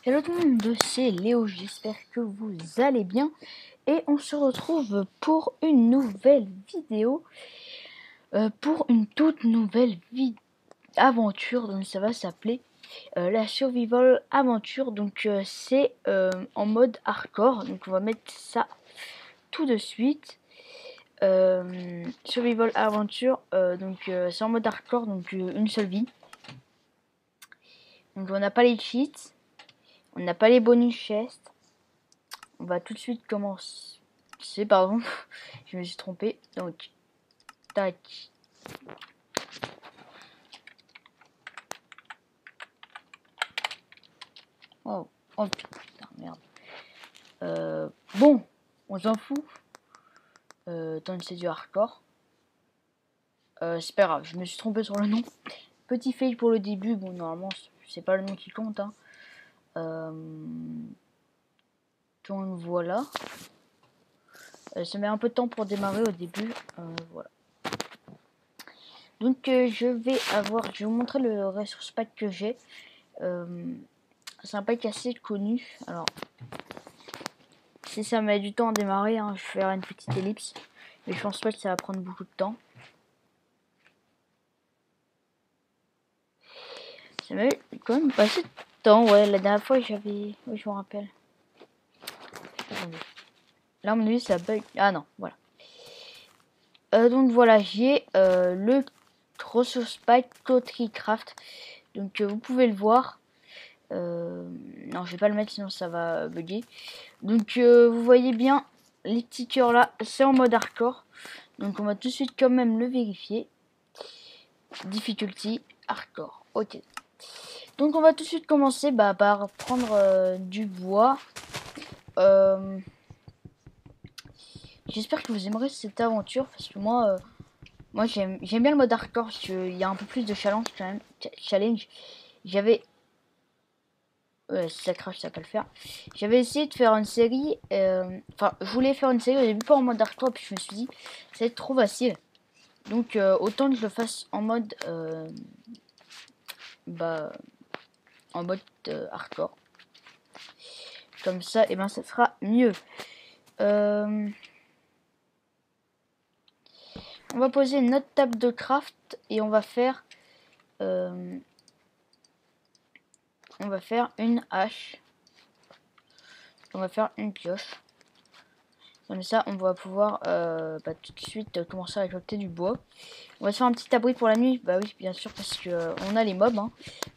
Hello tout le monde, c'est Léo, j'espère que vous allez bien et on se retrouve pour une nouvelle vidéo, pour une toute nouvelle aventure, donc ça va s'appeler la Survival Aventure, donc c'est en mode hardcore, donc on va mettre ça tout de suite. Survival Aventure, donc c'est en mode hardcore, donc une seule vie, donc on n'a pas les cheats. On n'a pas les bonus chests. On va tout de suite commencer. Pardon, je me suis trompé. Donc, tac. Oh, oh putain, merde. Bon, on s'en fout. Tant que c'est du hardcore. C'est pas grave, je me suis trompé sur le nom. Petit fail pour le début. Bon, normalement, c'est pas le nom qui compte. Hein. Donc voilà. Ça met un peu de temps pour démarrer au début. Voilà. Donc je vais vous montrer le resource pack que j'ai. C'est un pack assez connu. Alors, si ça met du temps à démarrer, hein, je vais faire une petite ellipse. Mais je pense pas que ça va prendre beaucoup de temps. Ça met quand même assez de temps. Ouais, la dernière fois j'avais... Oui, je me rappelle. Attendez. Là, à mon avis, ça bug. Ah non, voilà. Donc voilà, j'ai le resource pack Coterie Craft. Donc vous pouvez le voir. Non, je vais pas le mettre sinon ça va bugger. Donc vous voyez bien les petits cœurs là, c'est en mode hardcore. Donc on va tout de suite quand même le vérifier. Difficulty hardcore. Ok. Donc on va tout de suite commencer par prendre du bois. J'espère que vous aimerez cette aventure parce que moi j'aime bien le mode hardcore. Il y a un peu plus de challenge quand même. Challenge. J'avais si ça crache, ça peut le faire. J'avais essayé de faire une série. Enfin, je voulais faire une série au début pas en mode hardcore, puis je me suis dit, ça va être trop facile. Donc, autant que je le fasse en mode. En mode hardcore. Comme ça, et ben, ça sera mieux. On va poser notre table de craft et on va faire. On va faire une hache. On va faire une pioche. Comme ça, on va pouvoir tout de suite commencer à récolter du bois. On va se faire un petit abri pour la nuit. Bah oui, bien sûr, parce que on a les mobs. Hein.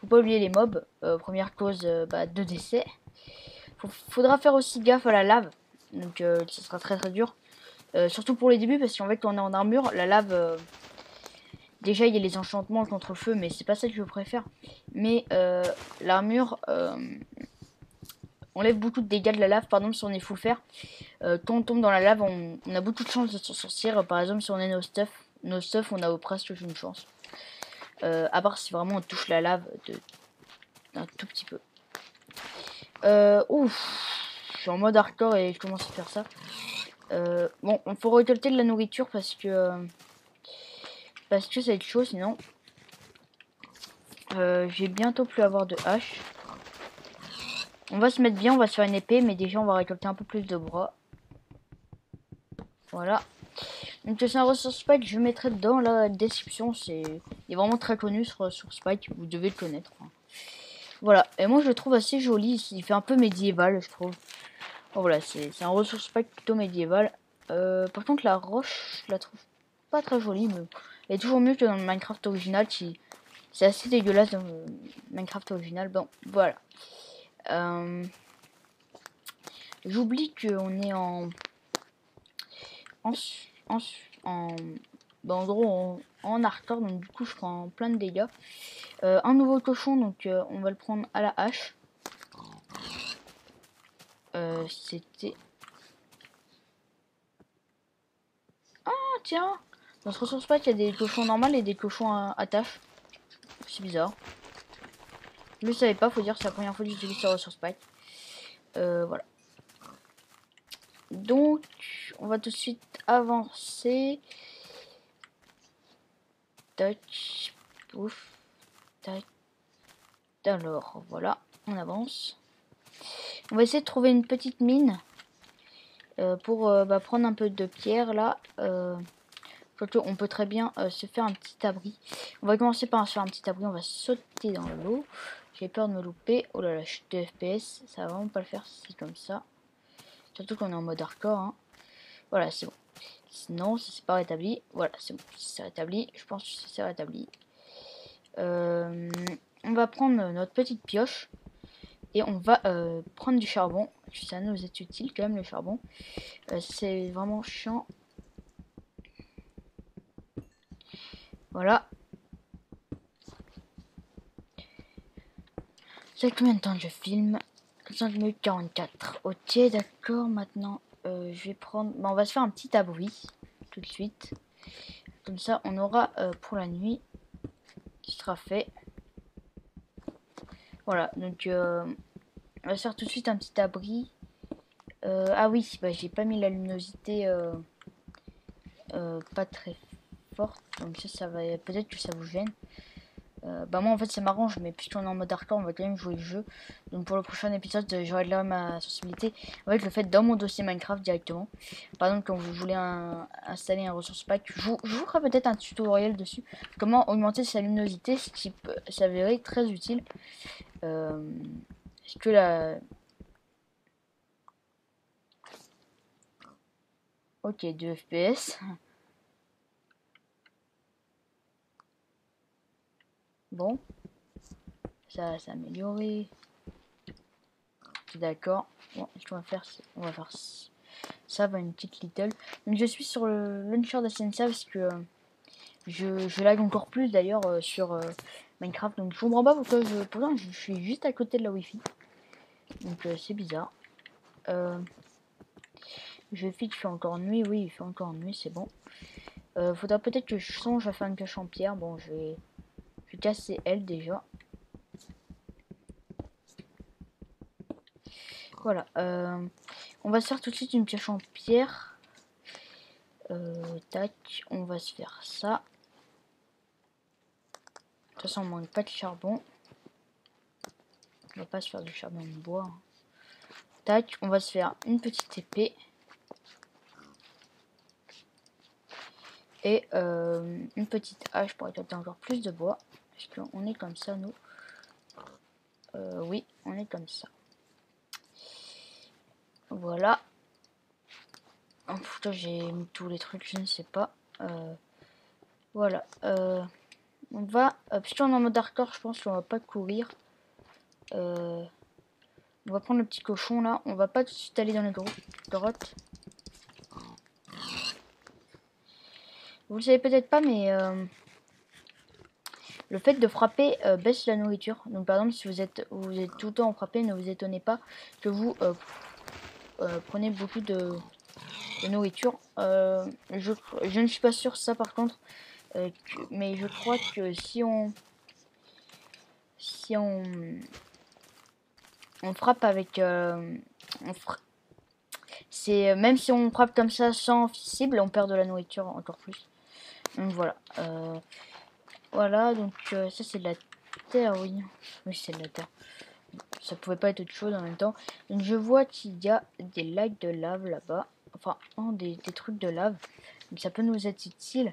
Faut pas oublier les mobs. Première cause de décès. Faudra faire aussi gaffe à la lave. Donc, ça sera très très dur. Surtout pour les débuts, parce qu'en fait, quand on est en armure, la lave... déjà, il y a les enchantements contre le feu, mais c'est pas ça que je préfère. Mais l'armure... enlève beaucoup de dégâts de la lave, par exemple si on est full fer. Quand on tombe dans la lave, on a beaucoup de chances de s'en sortir. Par exemple, si on est no stuff, on a presque une chance. À part si vraiment on touche la lave d'un tout petit peu. Je suis en mode hardcore et je commence à faire ça. Bon, il faut récolter de la nourriture parce que ça va être chaud sinon. J'ai bientôt plus avoir de hache. On va se mettre bien, on va se faire une épée, mais déjà on va récolter un peu plus de bras. Voilà. Donc c'est un ressource pack, je mettrai dans la description. Il est vraiment très connu ce ressource pack, vous devez le connaître. Voilà, et moi je le trouve assez joli, il fait un peu médiéval je trouve. Bon, voilà, c'est un ressource pack plutôt médiéval. Par contre la roche, je la trouve pas très jolie, mais elle est toujours mieux que dans le Minecraft original qui... C'est assez dégueulasse dans le Minecraft original. Bon, voilà. J'oublie qu'on est en en gros en hardcore, donc du coup je prends plein de dégâts. Un nouveau cochon, donc on va le prendre à la hache. C'était... Ah tiens, dans ce ressource pack il y a des cochons normaux et des cochons à tâche. C'est bizarre. Je le savais pas, faut dire, c'est la première fois que j'utilise ce ressource pack. Voilà. Donc, on va tout de suite avancer. Tac, pouf, tac. Alors, voilà, on avance. On va essayer de trouver une petite mine pour prendre un peu de pierre là. Surtout, on peut très bien se faire un petit abri. On va commencer par se faire un petit abri. On va sauter dans l'eau. J'ai peur de me louper. Oh là là, je suis 2 FPS. Ça va vraiment pas le faire si c'est comme ça. Surtout qu'on est en mode hardcore. Hein. Voilà, c'est bon. Sinon, ça s'est pas rétabli. Voilà, c'est bon. C'est rétabli. Je pense que ça s'est rétabli. On va prendre notre petite pioche. Et on va prendre du charbon. Ça nous est utile quand même le charbon. C'est vraiment chiant. Voilà. C'est combien de temps je filme? 5 minutes 44. Ok, d'accord. Maintenant, je vais prendre... on va se faire un petit abri tout de suite. Comme ça, on aura pour la nuit qui sera fait. Voilà, donc on va se faire tout de suite un petit abri. Ah oui, j'ai pas mis la luminosité pas très forte. Donc ça va... peut-être que ça vous gêne. Moi en fait ça m'arrange, mais puisqu'on est en mode hardcore on va quand même jouer le jeu. Donc pour le prochain épisode j'aurai là ma sensibilité. En fait je le fais dans mon dossier Minecraft directement. Par exemple quand vous voulez installer un ressource pack, je vous ferai peut-être un tutoriel dessus. Comment augmenter sa luminosité, ce qui peut s'avérer très utile. Est-ce que la... Ok, 2 FPS. Bon. Ça s'est amélioré. D'accord. Bon, ce qu'on va faire, on va faire ça va une petite little. Donc je suis sur le launcher d'Ascensia parce que je lag encore plus d'ailleurs sur Minecraft. Donc je comprends pas pourquoi pourtant je suis juste à côté de la wifi. Donc c'est bizarre. Je fixe, il fait encore nuit. Oui, il fait encore nuit, c'est bon. Faudra peut-être que je songe à faire une pioche en pierre. Bon, je vais casser elle déjà. Voilà. On va se faire tout de suite une pioche en pierre. Tac, on va se faire ça. De toute façon, on manque pas de charbon. On va pas se faire du charbon de bois. Hein. Tac, on va se faire une petite épée. Et une petite hache pour récolter encore plus de bois. Parce qu'on est comme ça, nous. Oui, on est comme ça. Voilà. En tout j'ai mis tous les trucs, je ne sais pas. Voilà. On va... puisqu'on est en mode hardcore, je pense qu'on va pas courir. On va prendre le petit cochon, là. On va pas tout de suite aller dans les grottes. Vous le savez peut-être pas, mais le fait de frapper baisse la nourriture. Donc par exemple, si vous êtes tout le temps frappé, ne vous étonnez pas que vous prenez beaucoup de nourriture. Je ne suis pas sûr ça par contre, mais je crois que si on frappe avec c'est même si on frappe comme ça sans cible, on perd de la nourriture encore plus. Donc voilà. Voilà, donc ça c'est de la terre, oui. Oui, c'est de la terre. Ça pouvait pas être autre chose en même temps. Donc je vois qu'il y a des lacs de lave là-bas. Enfin, des trucs de lave. Donc ça peut nous être utile.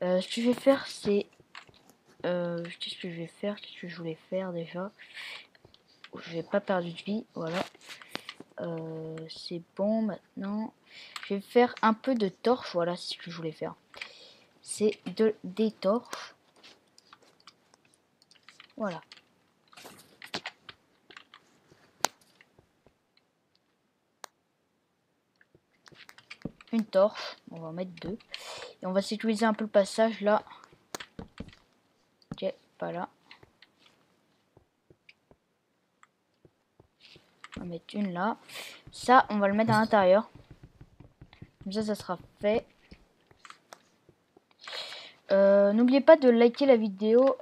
Ce que je vais faire, c'est... qu'est-ce que je vais faire? Qu'est-ce que je voulais faire déjà? Je vais pas perdu de vie, voilà. C'est bon maintenant. Je vais faire un peu de torche, voilà, c'est ce que je voulais faire. C'est des torches. Voilà. Une torche, on va en mettre 2. Et on va sécuriser un peu le passage là. Ok, pas là. On va mettre une là. Ça, on va le mettre à l'intérieur. Comme ça sera fait. N'oubliez pas de liker la vidéo.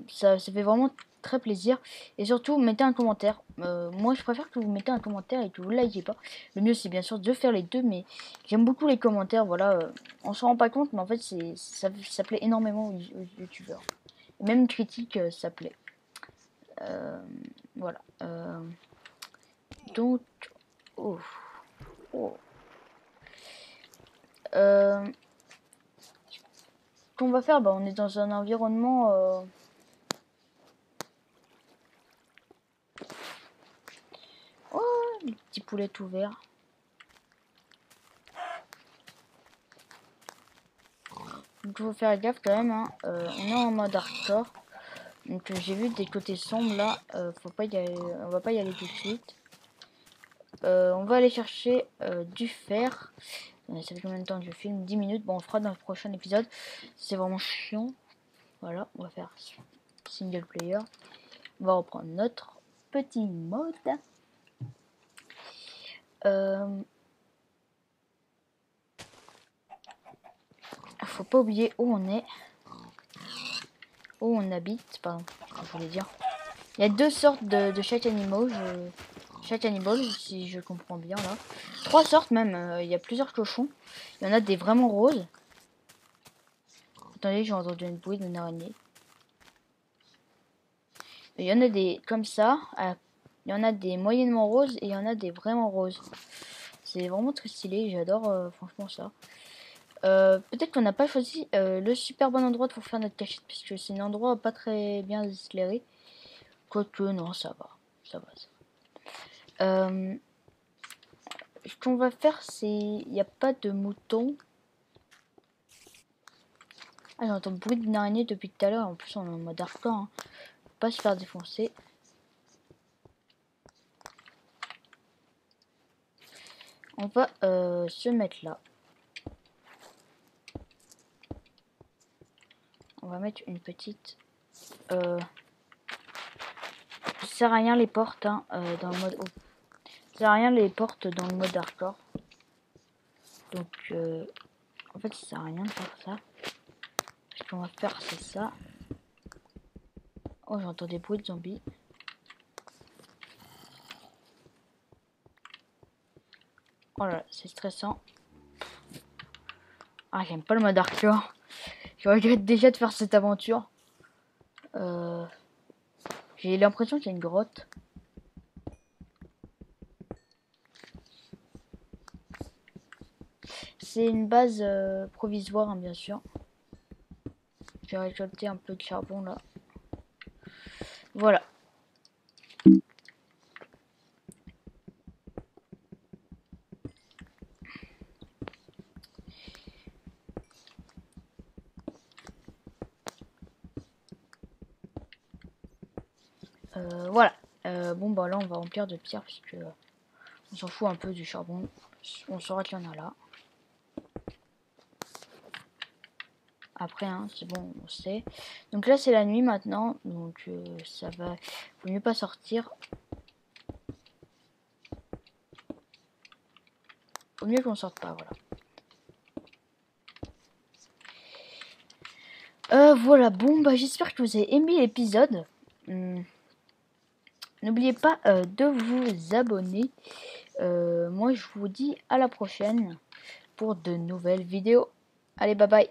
Ça fait vraiment très plaisir. Et surtout, mettez un commentaire. Moi, je préfère que vous mettez un commentaire et que vous ne likez pas. Le mieux, c'est bien sûr de faire les deux. Mais j'aime beaucoup les commentaires. Voilà, on s'en rend pas compte. Mais en fait, ça plaît énormément aux youtubeurs. Même une critique, ça plaît. Voilà. Donc, oh. Oh. Qu'on va faire, bah, on est dans un environnement oh, les petits poulets tout verts. Donc faut faire gaffe quand même, hein. On est en mode hardcore. Donc j'ai vu des côtés sombres là, faut pas y aller, on va pas y aller tout de suite. On va aller chercher du fer. Ça fait combien de temps que je filme? 10 minutes. Bon, on le fera dans le prochain épisode. C'est vraiment chiant. Voilà, on va faire single player. On va reprendre notre petit mode. Faut pas oublier où on est. Où on habite, pardon, je voulais dire. Il y a deux sortes de chaque animal, si je comprends bien là. 3 sortes même, il y a plusieurs cochons. Il y en a des vraiment roses. Attendez, j'ai entendu une bruit d'une araignée. Il y en a des comme ça. Il y en a des moyennement roses et il y en a des vraiment roses. C'est vraiment très stylé, j'adore franchement ça. Peut-être qu'on n'a pas choisi le super bon endroit pour faire notre cachette, parce que c'est un endroit pas très bien éclairé. Quoique, non, ça va. Ça va, ça va. Ce qu'on va faire, c'est... Il n'y a pas de moutons. Ah, j'entends le bruit d'une araignée depuis tout à l'heure. En plus, on est en mode hardcore. Hein. Faut pas se faire défoncer. On va se mettre là. On va mettre une petite... Ça sert à rien les portes hein, dans le mode... Oh. Ça sert à rien les portes dans le mode hardcore. Donc, en fait, ça sert à rien de faire ça. Ce qu'on va faire, c'est ça. Oh, j'entends des bruits de zombies. Oh là, c'est stressant. Ah, j'aime pas le mode hardcore. Je regrette déjà de faire cette aventure. J'ai l'impression qu'il y a une grotte. C'est une base provisoire, hein, bien sûr. Je vais récolter un peu de charbon là. Voilà. Voilà. Bon bah là on va remplir de pierre parce que on s'en fout un peu du charbon. On saura qu'il y en a là. Après hein, c'est bon, on sait. Donc là c'est la nuit maintenant, donc ça va. Faut mieux pas sortir. Faut mieux qu'on sorte pas, voilà. Voilà, bon bah j'espère que vous avez aimé l'épisode. N'oubliez pas de vous abonner. Moi je vous dis à la prochaine pour de nouvelles vidéos. Allez, bye bye.